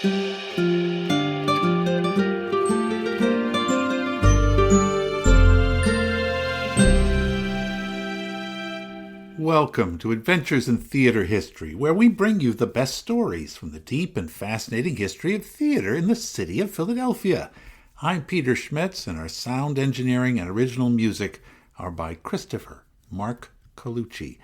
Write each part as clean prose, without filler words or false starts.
Welcome to Adventures in Theater History, where we bring you the best stories from the deep and fascinating history of theater in the city of Philadelphia. I'm Peter Schmitz, and our sound engineering and original music are by Christopher Mark Colucci.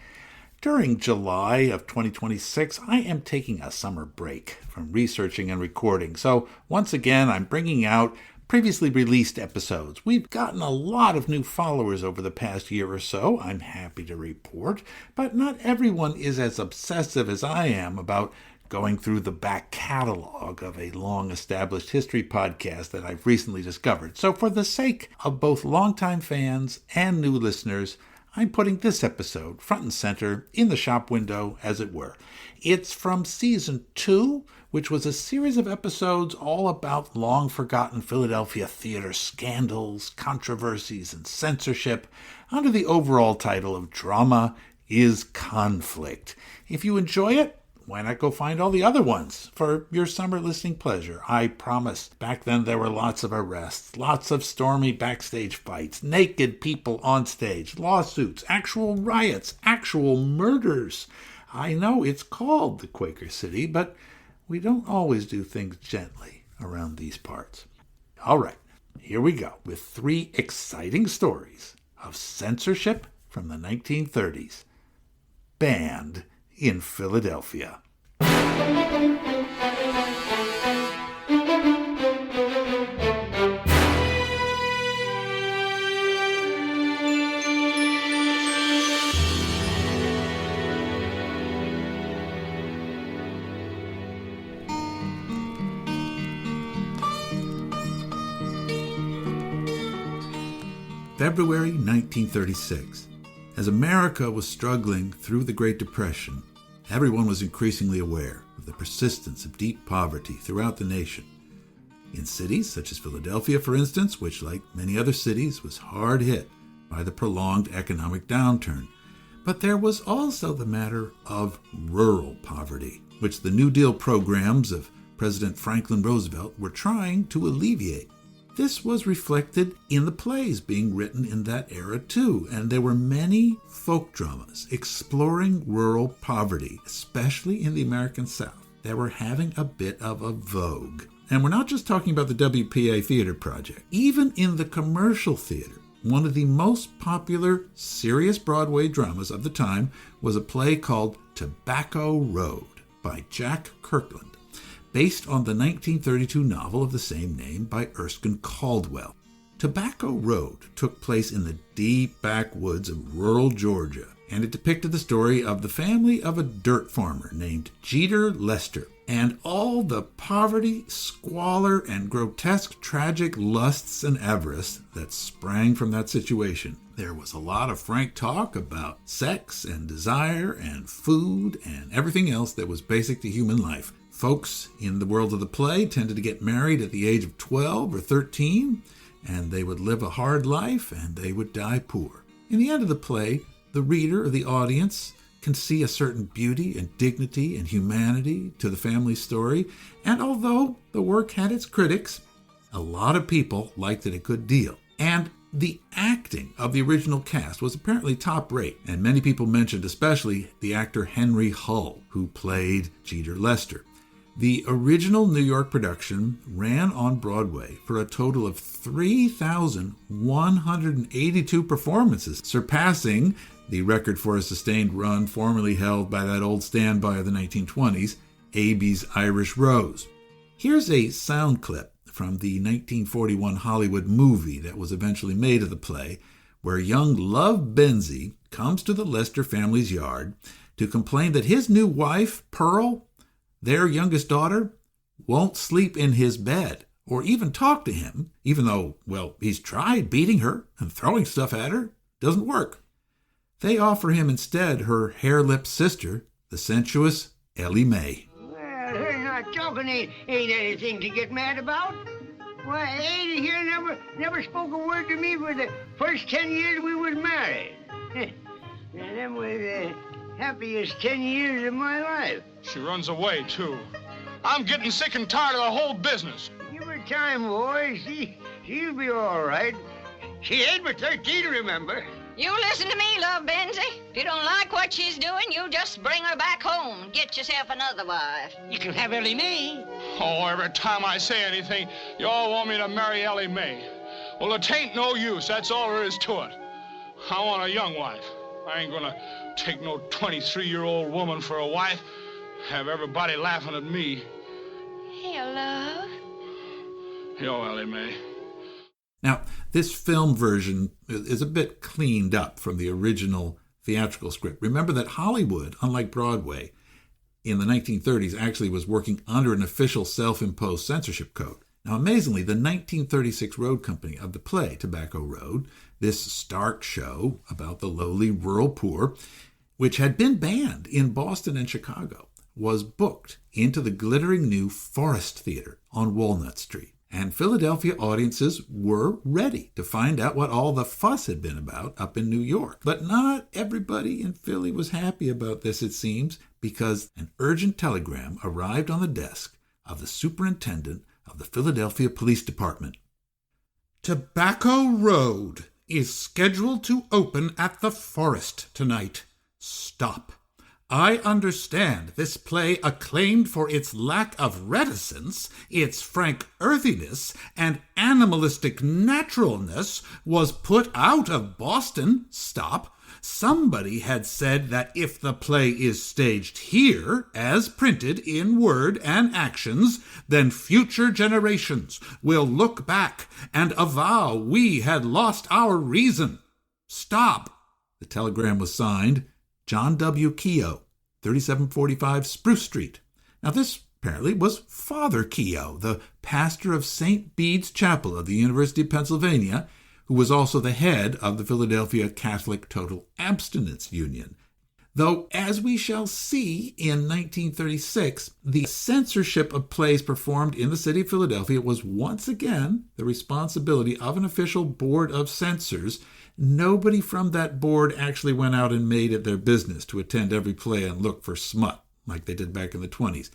During July of 2026, I am taking a summer break from researching and recording, so once again I'm bringing out previously released episodes. We've gotten a lot of new followers over the past year or so, I'm happy to report, but not everyone is as obsessive as I am about going through the back catalog of a long-established history podcast that I've recently discovered. So for the sake of both longtime fans and new listeners, I'm putting this episode front and center in the shop window, as it were. It's from Season 2, which was a series of episodes all about long-forgotten Philadelphia theater scandals, controversies, and censorship, under the overall title of Drama is Conflict. If you enjoy it, why not go find all the other ones for your summer listening pleasure? I promise. Back then there were lots of arrests, lots of stormy backstage fights, naked people on stage, lawsuits, actual riots, actual murders. I know it's called the Quaker City, but we don't always do things gently around these parts. All right, here we go with 3 exciting stories of censorship from the 1930s. Banned in Philadelphia. February 1936. As America was struggling through the Great Depression, everyone was increasingly aware of the persistence of deep poverty throughout the nation. In cities such as Philadelphia, for instance, which, like many other cities, was hard hit by the prolonged economic downturn. But there was also the matter of rural poverty, which the New Deal programs of President Franklin Roosevelt were trying to alleviate. This was reflected in the plays being written in that era too, and there were many folk dramas exploring rural poverty, especially in the American South, that were having a bit of a vogue. And we're not just talking about the WPA Theater Project. Even in the commercial theater, one of the most popular serious Broadway dramas of the time was a play called Tobacco Road by Jack Kirkland, based on the 1932 novel of the same name by Erskine Caldwell. Tobacco Road took place in the deep backwoods of rural Georgia, and it depicted the story of the family of a dirt farmer named Jeter Lester, and all the poverty, squalor, and grotesque tragic lusts and avarice that sprang from that situation. There was a lot of frank talk about sex and desire and food and everything else that was basic to human life. Folks in the world of the play tended to get married at the age of 12 or 13, and they would live a hard life, and they would die poor. In the end of the play, the reader or the audience can see a certain beauty and dignity and humanity to the family story, and although the work had its critics, a lot of people liked it a good deal. And the acting of the original cast was apparently top rate, and many people mentioned especially the actor Henry Hull, who played Jeter Lester. The original New York production ran on Broadway for a total of 3,182 performances, surpassing the record for a sustained run formerly held by that old standby of the 1920s, Abbey's Irish Rose. Here's a sound clip from the 1941 Hollywood movie that was eventually made of the play, where young Love Benzie comes to the Lester family's yard to complain that his new wife, Pearl, their youngest daughter, won't sleep in his bed or even talk to him, even though, well, he's tried beating her and throwing stuff at her. Doesn't work. They offer him instead her hair-lipped sister, the sensuous Ellie Mae. Well, her not talking ain't anything to get mad about. Why, Ada here never spoke a word to me for the first 10 years we was married. And them was the happiest 10 years of my life. She runs away, too. I'm getting sick and tired of the whole business. Give her time, boys. She'll be all right. She ain't but 13, remember? You listen to me, Love Benzie. If you don't like what she's doing, you just bring her back home and get yourself another wife. You can have Ellie Mae. Oh, every time I say anything, you all want me to marry Ellie Mae. Well, it ain't no use. That's all there is to it. I want a young wife. I ain't gonna take no 23-year-old woman for a wife. Have everybody laughing at me. Hey, love. Yo, Ellie Mae. Now, this film version is a bit cleaned up from the original theatrical script. Remember that Hollywood, unlike Broadway, in the 1930s actually was working under an official self-imposed censorship code. Now, amazingly, the 1936 road company of the play Tobacco Road, this stark show about the lowly rural poor, which had been banned in Boston and Chicago, was booked into the glittering new Forest Theater on Walnut Street. And Philadelphia audiences were ready to find out what all the fuss had been about up in New York. But not everybody in Philly was happy about this, it seems, because an urgent telegram arrived on the desk of the superintendent of the Philadelphia Police Department. Tobacco Road is scheduled to open at the Forest tonight. Stop. I understand this play, acclaimed for its lack of reticence, its frank earthiness, and animalistic naturalness, was put out of Boston. Stop. Somebody had said that if the play is staged here, as printed in word and actions, then future generations will look back and avow we had lost our reason. Stop. The telegram was signed John W. Keogh, 3745 Spruce Street. Now, this apparently was Father Keogh, the pastor of St. Bede's Chapel of the University of Pennsylvania, who was also the head of the Philadelphia Catholic Total Abstinence Union. Though, as we shall see in 1936, the censorship of plays performed in the city of Philadelphia was once again the responsibility of an official board of censors. Nobody from that board actually went out and made it their business to attend every play and look for smut, like they did back in the 20s.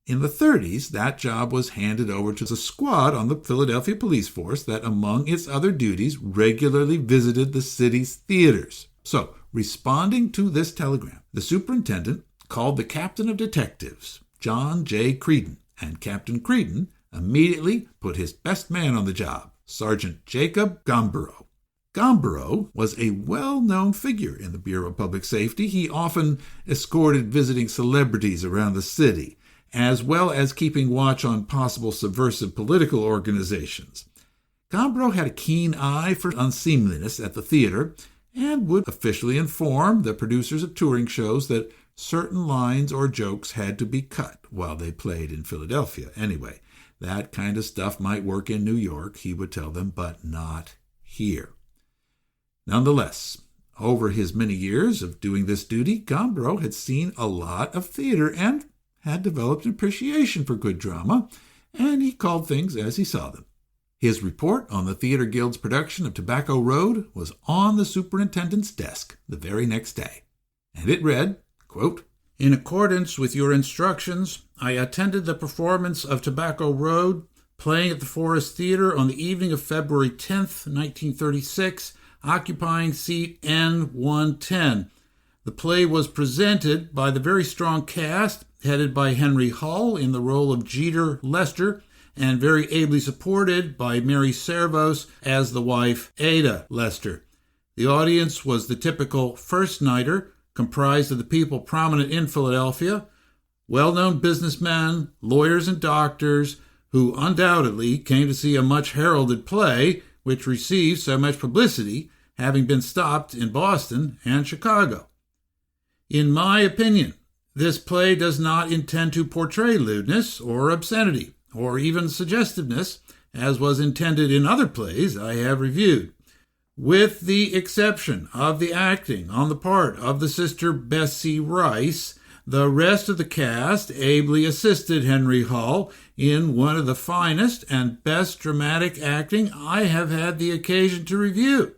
In the 30s, that job was handed over to the squad on the Philadelphia police force that, among its other duties, regularly visited the city's theaters. So, responding to this telegram, the superintendent called the captain of detectives, John J. Creedon, and Captain Creedon immediately put his best man on the job, Sergeant Jacob Gambaro. Gambaro was a well-known figure in the Bureau of Public Safety. He often escorted visiting celebrities around the city, as well as keeping watch on possible subversive political organizations. Gambaro had a keen eye for unseemliness at the theater and would officially inform the producers of touring shows that certain lines or jokes had to be cut while they played in Philadelphia. Anyway, that kind of stuff might work in New York, he would tell them, but not here. Nonetheless, over his many years of doing this duty, Gambaro had seen a lot of theater and had developed an appreciation for good drama, and he called things as he saw them. His report on the Theater Guild's production of Tobacco Road was on the superintendent's desk the very next day, and it read, quote, "In accordance with your instructions, I attended the performance of Tobacco Road, playing at the Forest Theater on the evening of February 10th, 1936, occupying seat N110. The play was presented by the very strong cast, headed by Henry Hull in the role of Jeter Lester, and very ably supported by Mary Servos as the wife Ada Lester. The audience was the typical first-nighter, comprised of the people prominent in Philadelphia, well-known businessmen, lawyers, and doctors, who undoubtedly came to see a much heralded play which received so much publicity, having been stopped in Boston and Chicago. In my opinion, this play does not intend to portray lewdness or obscenity, or even suggestiveness, as was intended in other plays I have reviewed. With the exception of the acting on the part of the sister Bessie Rice, the rest of the cast ably assisted Henry Hull in one of the finest and best dramatic acting I have had the occasion to review.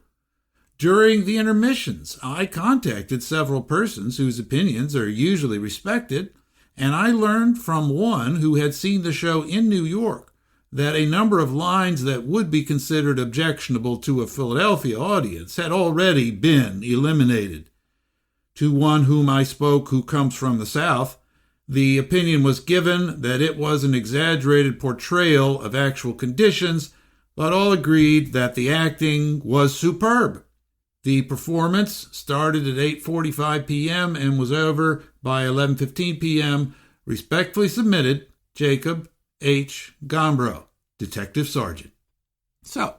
During the intermissions, I contacted several persons whose opinions are usually respected, And I learned from one who had seen the show in New York that a number of lines that would be considered objectionable to a Philadelphia audience had already been eliminated. To one whom I spoke who comes from the South, the opinion was given that it was an exaggerated portrayal of actual conditions, but all agreed that the acting was superb. The performance started at 8:45 p.m. and was over by 11:15 p.m. Respectfully submitted, Jacob H. Gombrough, Detective Sergeant. So,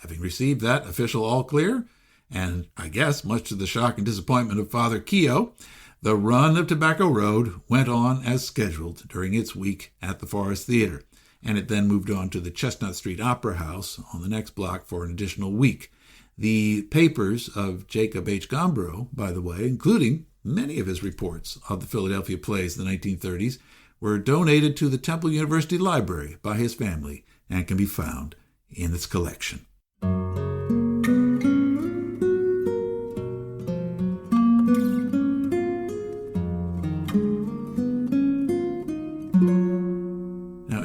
having received that official all clear, and I guess much to the shock and disappointment of Father Keogh, the run of Tobacco Road went on as scheduled during its week at the Forest Theater, and it then moved on to the Chestnut Street Opera House on the next block for an additional week. The papers of Jacob H. Gombrough, by the way, including many of his reports of the Philadelphia plays in the 1930s, were donated to the Temple University Library by his family and can be found in its collection.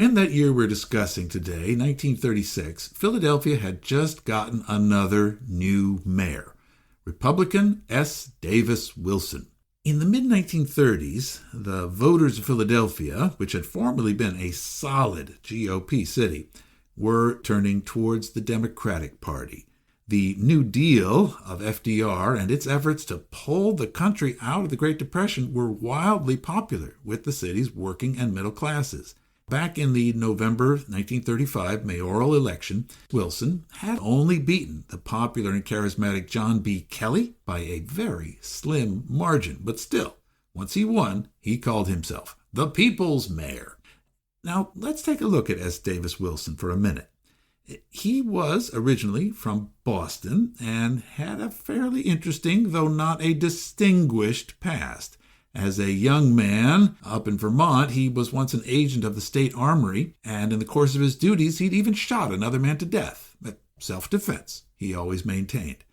In that year we're discussing today, 1936, Philadelphia had just gotten another new mayor, Republican S. Davis Wilson. In the mid-1930s, the voters of Philadelphia, which had formerly been a solid GOP city, were turning towards the Democratic Party. The New Deal of FDR and its efforts to pull the country out of the Great Depression were wildly popular with the city's working and middle classes. Back in the November 1935 mayoral election, Wilson had only beaten the popular and charismatic John B. Kelly by a very slim margin. But still, once he won, he called himself the People's Mayor. Now, let's take a look at S. Davis Wilson for a minute. He was originally from Boston and had a fairly interesting, though not a distinguished, past. As a young man up in Vermont, he was once an agent of the state armory, and in the course of his duties, he'd even shot another man to death. But self-defense, he always maintained.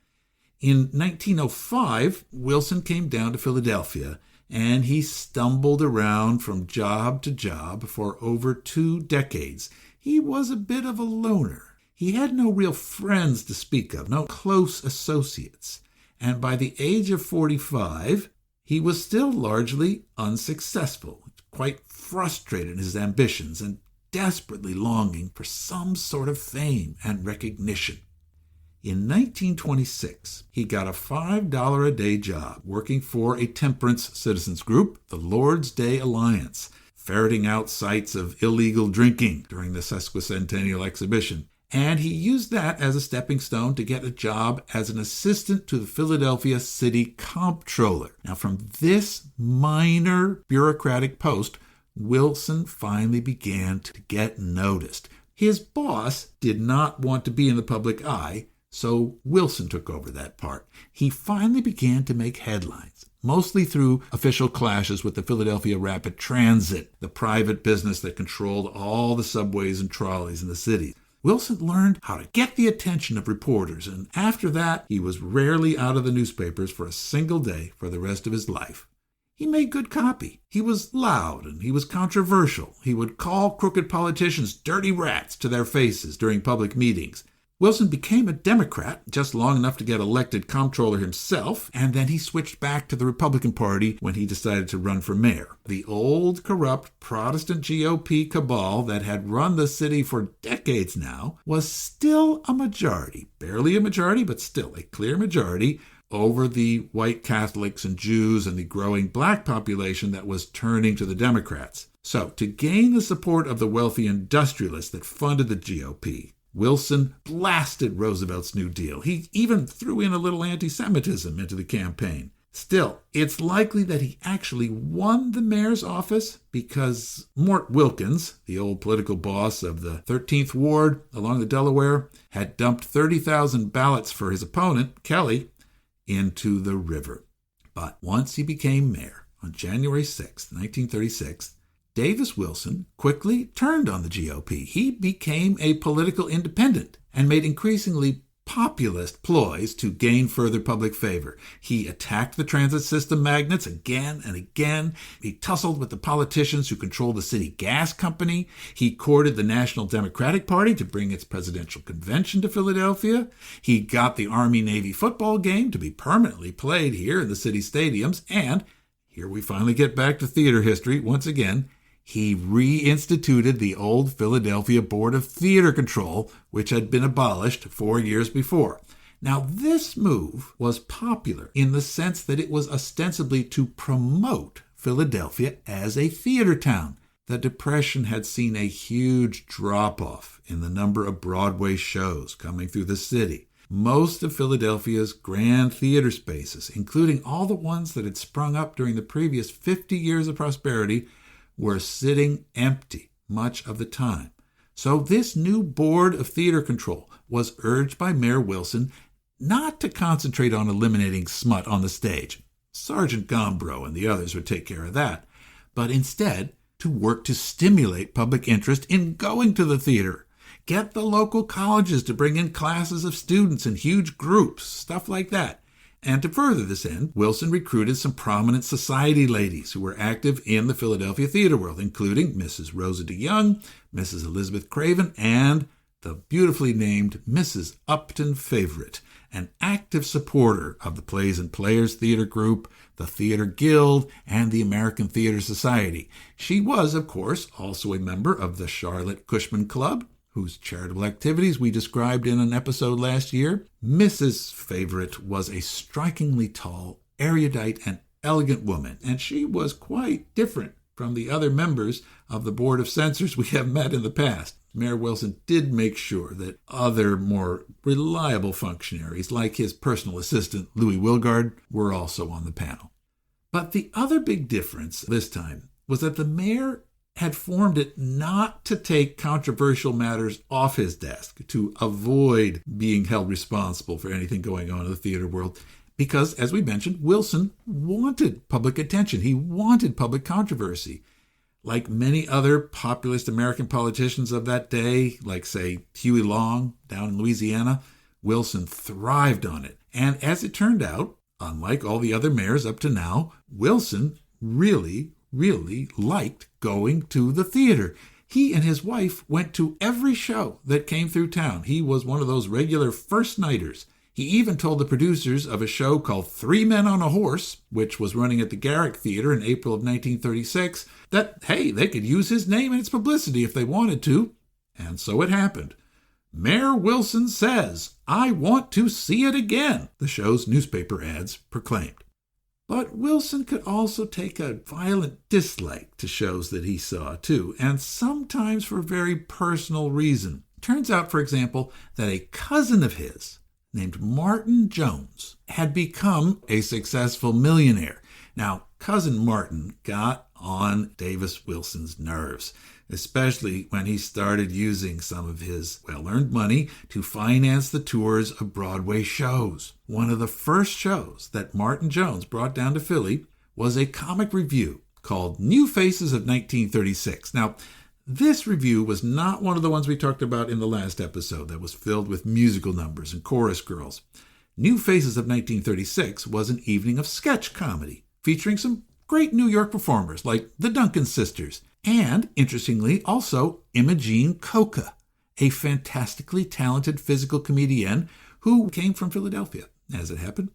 In 1905, Wilson came down to Philadelphia, and he stumbled around from job to job for over 2 decades. He was a bit of a loner. He had no real friends to speak of, no close associates. And by the age of 45, he was still largely unsuccessful, quite frustrated in his ambitions and desperately longing for some sort of fame and recognition. In 1926, he got a $5 a day job working for a temperance citizens group, the Lord's Day Alliance, ferreting out sites of illegal drinking during the sesquicentennial exhibition. And he used that as a stepping stone to get a job as an assistant to the Philadelphia City Comptroller. Now, from this minor bureaucratic post, Wilson finally began to get noticed. His boss did not want to be in the public eye, so Wilson took over that part. He finally began to make headlines, mostly through official clashes with the Philadelphia Rapid Transit, the private business that controlled all the subways and trolleys in the city. Wilson learned how to get the attention of reporters, and after that, he was rarely out of the newspapers for a single day for the rest of his life. He made good copy. He was loud, and he was controversial. He would call crooked politicians dirty rats to their faces during public meetings. Wilson became a Democrat just long enough to get elected comptroller himself, and then he switched back to the Republican Party when he decided to run for mayor. The old, corrupt Protestant GOP cabal that had run the city for decades now was still a majority, barely a majority, but still a clear majority, over the white Catholics and Jews and the growing black population that was turning to the Democrats. So, to gain the support of the wealthy industrialists that funded the GOP, Wilson blasted Roosevelt's New Deal. He even threw in a little anti-Semitism into the campaign. Still, it's likely that he actually won the mayor's office because Mort Wilkins, the old political boss of the 13th Ward along the Delaware, had dumped 30,000 ballots for his opponent, Kelly, into the river. But once he became mayor on January 6, 1936, Davis Wilson quickly turned on the GOP. He became a political independent and made increasingly populist ploys to gain further public favor. He attacked the transit system magnates again and again. He tussled with the politicians who controlled the city gas company. He courted the National Democratic Party to bring its presidential convention to Philadelphia. He got the Army-Navy football game to be permanently played here in the city stadiums. And here we finally get back to theater history once again. He reinstituted the old Philadelphia Board of Theater Control, which had been abolished 4 years before. Now, this move was popular in the sense that it was ostensibly to promote Philadelphia as a theater town. The Depression had seen a huge drop-off in the number of Broadway shows coming through the city. Most of Philadelphia's grand theater spaces, including all the ones that had sprung up during the previous 50 years of prosperity, were sitting empty much of the time. So this new Board of Theater Control was urged by Mayor Wilson not to concentrate on eliminating smut on the stage. Sergeant Gombro and the others would take care of that. But instead, to work to stimulate public interest in going to the theater. Get the local colleges to bring in classes of students in huge groups, stuff like that. And to further this end, Wilson recruited some prominent society ladies who were active in the Philadelphia theater world, including Mrs. Rosa DeYoung, Mrs. Elizabeth Craven, and the beautifully named Mrs. Upton Favorite, an active supporter of the Plays and Players Theater Group, the Theater Guild, and the American Theater Society. She was, of course, also a member of the Charlotte Cushman Club, whose charitable activities we described in an episode last year. Mrs. Favorite was a strikingly tall, erudite, and elegant woman, and she was quite different from the other members of the Board of Censors we have met in the past. Mayor Wilson did make sure that other more reliable functionaries, like his personal assistant, Louis Wilgard, were also on the panel. But the other big difference this time was that the mayor had formed it not to take controversial matters off his desk, to avoid being held responsible for anything going on in the theater world, because, as we mentioned, Wilson wanted public attention. He wanted public controversy. Like many other populist American politicians of that day, like, say, Huey Long down in Louisiana, Wilson thrived on it. And as it turned out, unlike all the other mayors up to now, Wilson really liked going to the theater. He and his wife went to every show that came through town. He was one of those regular first-nighters. He even told the producers of a show called 3 Men on a Horse, which was running at the Garrick Theater in April of 1936, that, hey, they could use his name in its publicity if they wanted to. And so it happened. Mayor Wilson says, "I want to see it again," the show's newspaper ads proclaimed. But Wilson could also take a violent dislike to shows that he saw, too, and sometimes for a very personal reason. Turns out, for example, that a cousin of his, named Martin Jones, had become a successful millionaire. Now, Cousin Martin got on Davis Wilson's nerves, especially when he started using some of his well-earned money to finance the tours of Broadway shows. One of the first shows that Martin Jones brought down to Philly was a comic revue called New Faces of 1936. Now, this revue was not one of the ones we talked about in the last episode that was filled with musical numbers and chorus girls. New Faces of 1936 was an evening of sketch comedy featuring some great New York performers like the Duncan sisters, and, interestingly, also Imogene Coca, a fantastically talented physical comedian who came from Philadelphia, as it happened.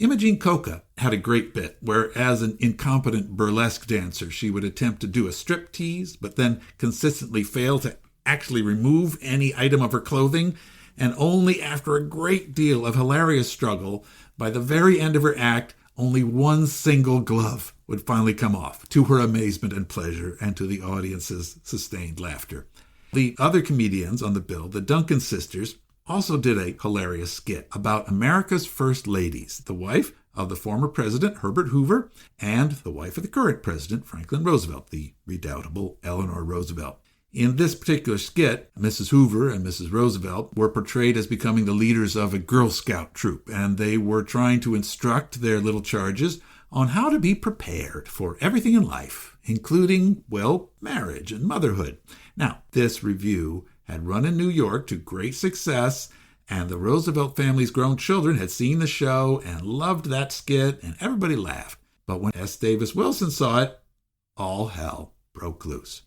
Imogene Coca had a great bit where, as an incompetent burlesque dancer, she would attempt to do a striptease, but then consistently fail to actually remove any item of her clothing, and only after a great deal of hilarious struggle, by the very end of her act, only one single glove would finally come off, to her amazement and pleasure, and to the audience's sustained laughter. The other comedians on the bill, the Duncan sisters, also did a hilarious skit about America's first ladies, the wife of the former president, Herbert Hoover, and the wife of the current president, Franklin Roosevelt, the redoubtable Eleanor Roosevelt. In this particular skit, Mrs. Hoover and Mrs. Roosevelt were portrayed as becoming the leaders of a Girl Scout troop, and they were trying to instruct their little charges on how to be prepared for everything in life, including, well, marriage and motherhood. Now, this review had run in New York to great success, And the Roosevelt family's grown children had seen the show and loved that skit, and everybody laughed. But when S. Davis Wilson saw it, all hell broke loose.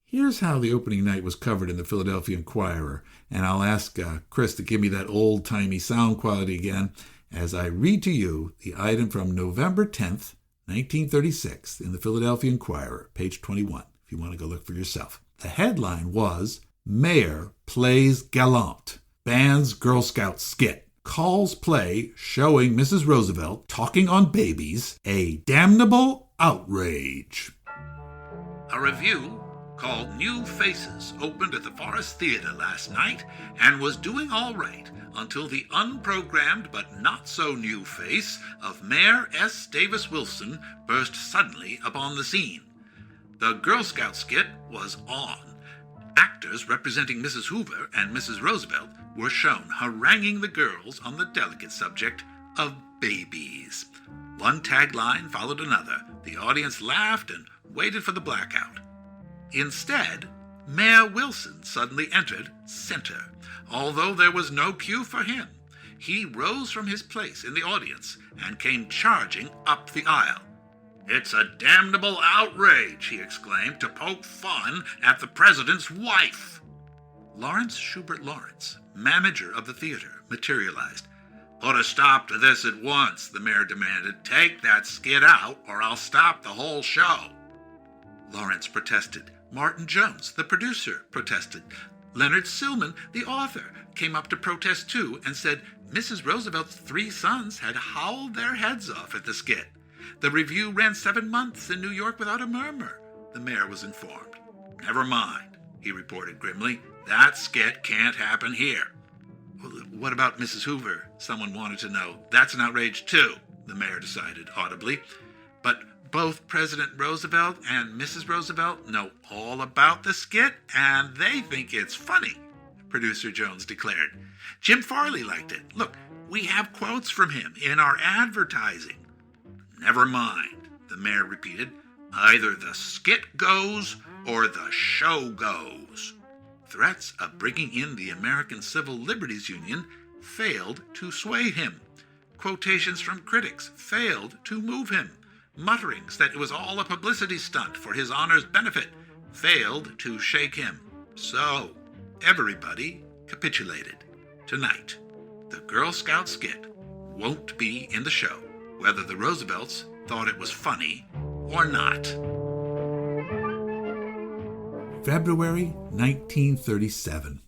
Here's how the opening night was covered in the Philadelphia Inquirer, and I'll ask Chris to give me that old-timey sound quality again as I read to you the item from November 10th, 1936 in the Philadelphia Inquirer, page 21, if you want to go look for yourself. The headline was, Mayor Plays Gallant, Bans Girl Scout Skit, Calls Play Showing Mrs. Roosevelt Talking on Babies a Damnable Outrage. A review called New Faces opened at the Forest Theater last night and was doing all right until the unprogrammed but not so new face of Mayor S. Davis Wilson burst suddenly upon the scene. The Girl Scout skit was on. Actors representing Mrs. Hoover and Mrs. Roosevelt were shown haranguing the girls on the delicate subject of babies. One tagline followed another. The audience laughed and waited for the blackout. Instead, Mayor Wilson suddenly entered center. Although there was no cue for him, he rose from his place in the audience and came charging up the aisle. "It's a damnable outrage," he exclaimed, "to poke fun at the president's wife." Lawrence Schubert Lawrence, manager of the theater, materialized. "Put a stop to this at once," the mayor demanded. "Take that skit out or I'll stop the whole show." Lawrence protested. Martin Jones, the producer, protested. Leonard Silman, the author, came up to protest too and said Mrs. Roosevelt's 3 sons had howled their heads off at the skit. The review ran 7 months in New York without a murmur, the mayor was informed. "Never mind," he reported grimly. "That skit can't happen here." "Well, what about Mrs. Hoover?" someone wanted to know. "That's an outrage too," the mayor decided audibly. "But both President Roosevelt and Mrs. Roosevelt know all about the skit, and they think it's funny," producer Jones declared. "Jim Farley liked it. Look, we have quotes from him in our advertising." "Never mind," the mayor repeated. "Either the skit goes or the show goes." Threats of bringing in the American Civil Liberties Union failed to sway him. Quotations from critics failed to move him. Mutterings that it was all a publicity stunt for his honor's benefit failed to shake him. So, everybody capitulated. Tonight, the Girl Scout skit won't be in the show, whether the Roosevelts thought it was funny or not. February 1937.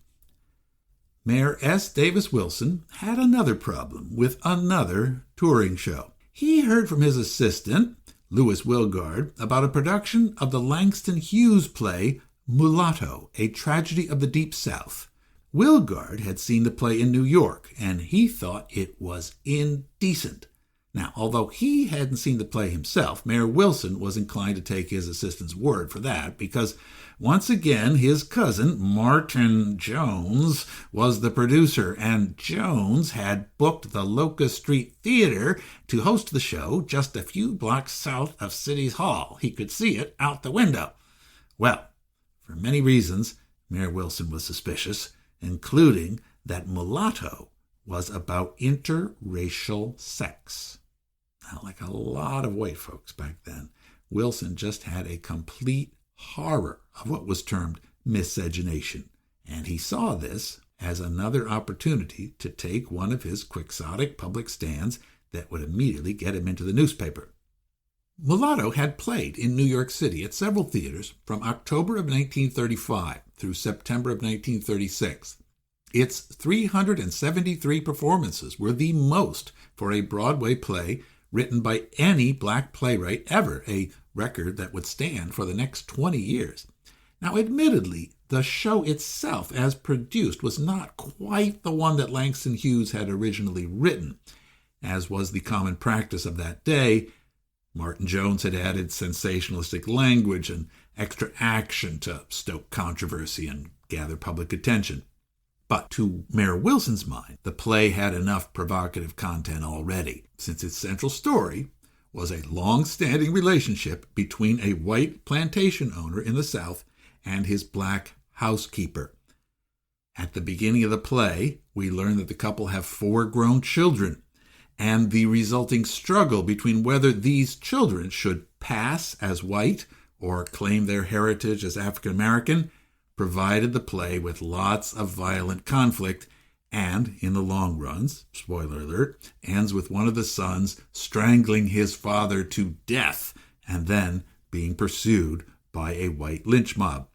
Mayor S. Davis Wilson had another problem with another touring show. He heard from his assistant, Louis Wilgard, about a production of the Langston Hughes play Mulatto, a Tragedy of the Deep South. Wilgard had seen the play in New York, and he thought it was indecent. Now, although he hadn't seen the play himself, Mayor Wilson was inclined to take his assistant's word for that, because once again his cousin, Martin Jones, was the producer, and Jones had booked the Locust Street Theater to host the show just a few blocks south of City Hall. He could see it out the window. Well, for many reasons, Mayor Wilson was suspicious, including that Mulatto was about interracial sex. Now, like a lot of white folks back then, Wilson just had a complete horror of what was termed miscegenation, and he saw this as another opportunity to take one of his quixotic public stands that would immediately get him into the newspaper. Mulatto had played in New York City at several theaters from October of 1935 through September of 1936. Its 373 performances were the most for a Broadway play written by any black playwright ever, a record that would stand for the next 20 years. Now, admittedly, the show itself, as produced, was not quite the one that Langston Hughes had originally written. As was the common practice of that day, Martin Jones had added sensationalistic language and extra action to stoke controversy and gather public attention. But to Mayor Wilson's mind, the play had enough provocative content already, since its central story was a long-standing relationship between a white plantation owner in the South and his black housekeeper. At the beginning of the play, we learn that the couple have 4 grown children, and the resulting struggle between whether these children should pass as white or claim their heritage as African American provided the play with lots of violent conflict, and in the long runs, spoiler alert, ends with one of the sons strangling his father to death and then being pursued by a white lynch mob.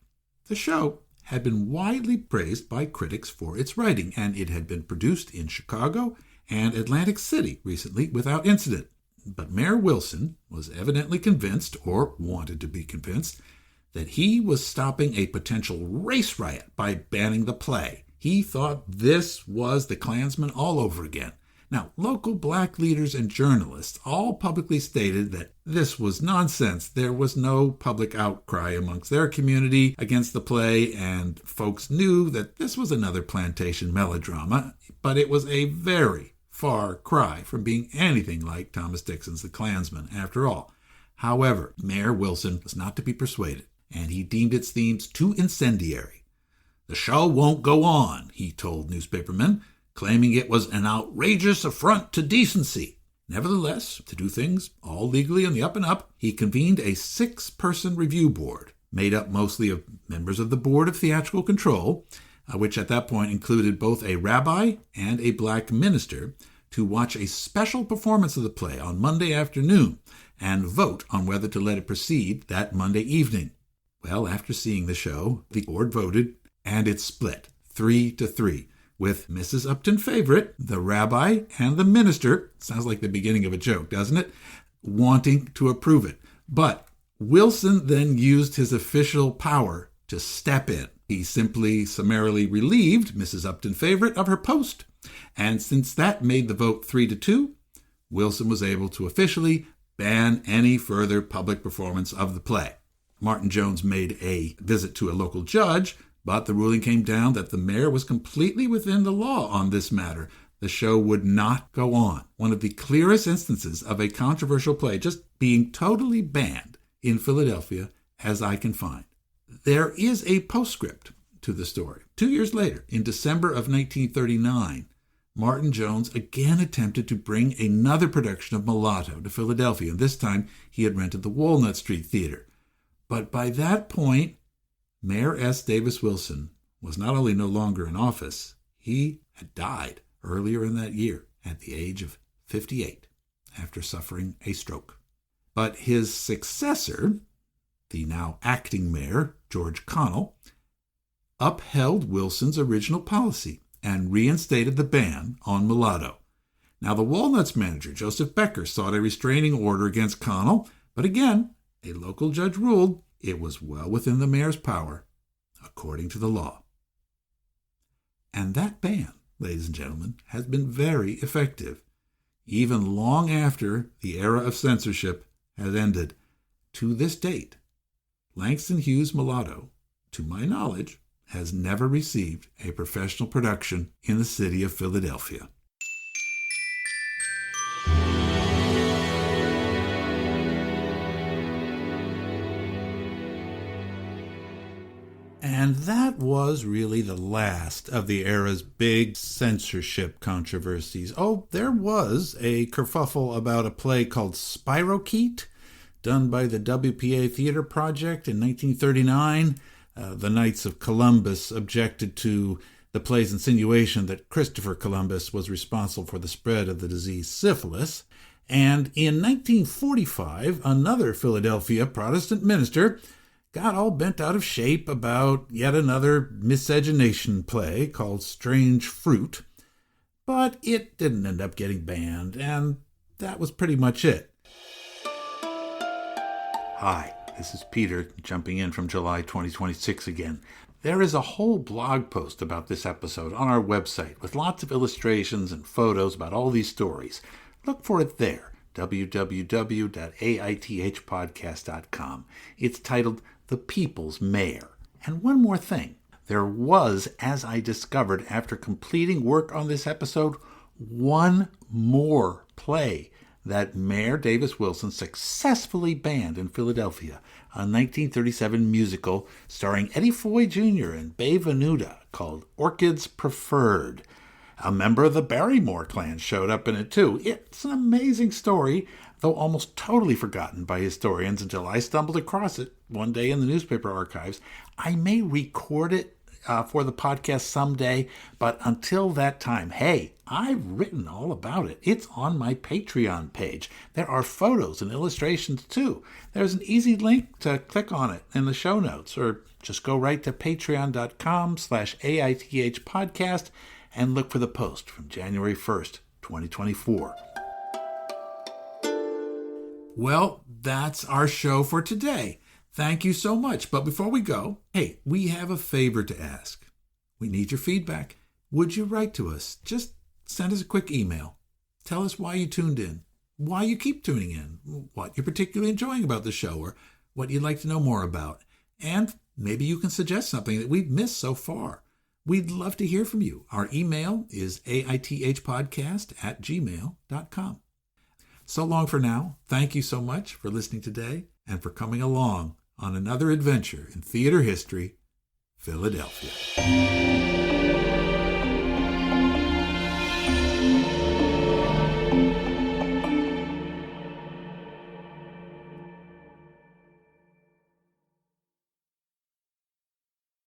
The show had been widely praised by critics for its writing, and it had been produced in Chicago and Atlantic City recently without incident. But Mayor Wilson was evidently convinced, or wanted to be convinced, that he was stopping a potential race riot by banning the play. He thought this was the Klansman all over again. Now, local black leaders and journalists all publicly stated that this was nonsense. There was no public outcry amongst their community against the play, and folks knew that this was another plantation melodrama, but it was a very far cry from being anything like Thomas Dixon's The Klansman, after all. However, Mayor Wilson was not to be persuaded, and he deemed its themes too incendiary. "The show won't go on," he told newspapermen, claiming it was an outrageous affront to decency. Nevertheless, to do things all legally on the up and up, he convened a 6-person review board, made up mostly of members of the Board of Theatrical Control, which at that point included both a rabbi and a black minister, to watch a special performance of the play on Monday afternoon and vote on whether to let it proceed that Monday evening. Well, after seeing the show, the board voted, and it split 3-3, with Mrs. Upton favorite, the rabbi, and the minister, sounds like the beginning of a joke, doesn't it, wanting to approve it. But Wilson then used his official power to step in. He simply summarily relieved Mrs. Upton favorite of her post, and since that made the vote 3-2, Wilson was able to officially ban any further public performance of the play. Martin Jones made a visit to a local judge, but the ruling came down that the mayor was completely within the law on this matter. The show would not go on. One of the clearest instances of a controversial play just being totally banned in Philadelphia as I can find. There is a postscript to the story. 2 years later, in December of 1939, Martin Jones again attempted to bring another production of Mulatto to Philadelphia, and this time he had rented the Walnut Street Theater. But by that point, Mayor S. Davis Wilson was not only no longer in office, he had died earlier in that year at the age of 58 after suffering a stroke. But his successor, the now acting mayor, George Connell, upheld Wilson's original policy and reinstated the ban on Mulatto. Now, the Walnuts manager, Joseph Becker, sought a restraining order against Connell, but again, a local judge ruled it was well within the mayor's power, according to the law. And that ban, ladies and gentlemen, has been very effective, even long after the era of censorship has ended. To this date, Langston Hughes Mulatto, to my knowledge, has never received a professional production in the city of Philadelphia. And that was really the last of the era's big censorship controversies. Oh, there was a kerfuffle about a play called Spirochete, done by the WPA Theater Project in 1939. The Knights of Columbus objected to the play's insinuation that Christopher Columbus was responsible for the spread of the disease syphilis. And in 1945, another Philadelphia Protestant minister got all bent out of shape about yet another miscegenation play called Strange Fruit. But it didn't end up getting banned, and that was pretty much it. Hi, this is Peter jumping in from July 2026 again. There is a whole blog post about this episode on our website with lots of illustrations and photos about all these stories. Look for it there, www.aithpodcast.com. It's titled The People's Mayor. And one more thing. There was, as I discovered after completing work on this episode, one more play that Mayor Davis Wilson successfully banned in Philadelphia a 1937 musical starring Eddie Foy Jr. and Babe Venuta called Orchids Preferred. A member of the Barrymore clan showed up in it too. It's an amazing story, though almost totally forgotten by historians until I stumbled across it one day in the newspaper archives. I may record it for the podcast someday, but until that time, hey, I've written all about it. It's on my Patreon page. There are photos and illustrations too. There's an easy link to click on it in the show notes, or just go right to patreon.com/AITH podcast and look for the post from January 1st, 2024. Well, that's our show for today. Thank you so much. But before we go, hey, we have a favor to ask. We need your feedback. Would you write to us? Just send us a quick email. Tell us why you tuned in, why you keep tuning in, what you're particularly enjoying about the show, or what you'd like to know more about. And maybe you can suggest something that we've missed so far. We'd love to hear from you. Our email is aithpodcast@gmail.com. So long for now. Thank you so much for listening today and for coming along on another adventure in theater history, Philadelphia.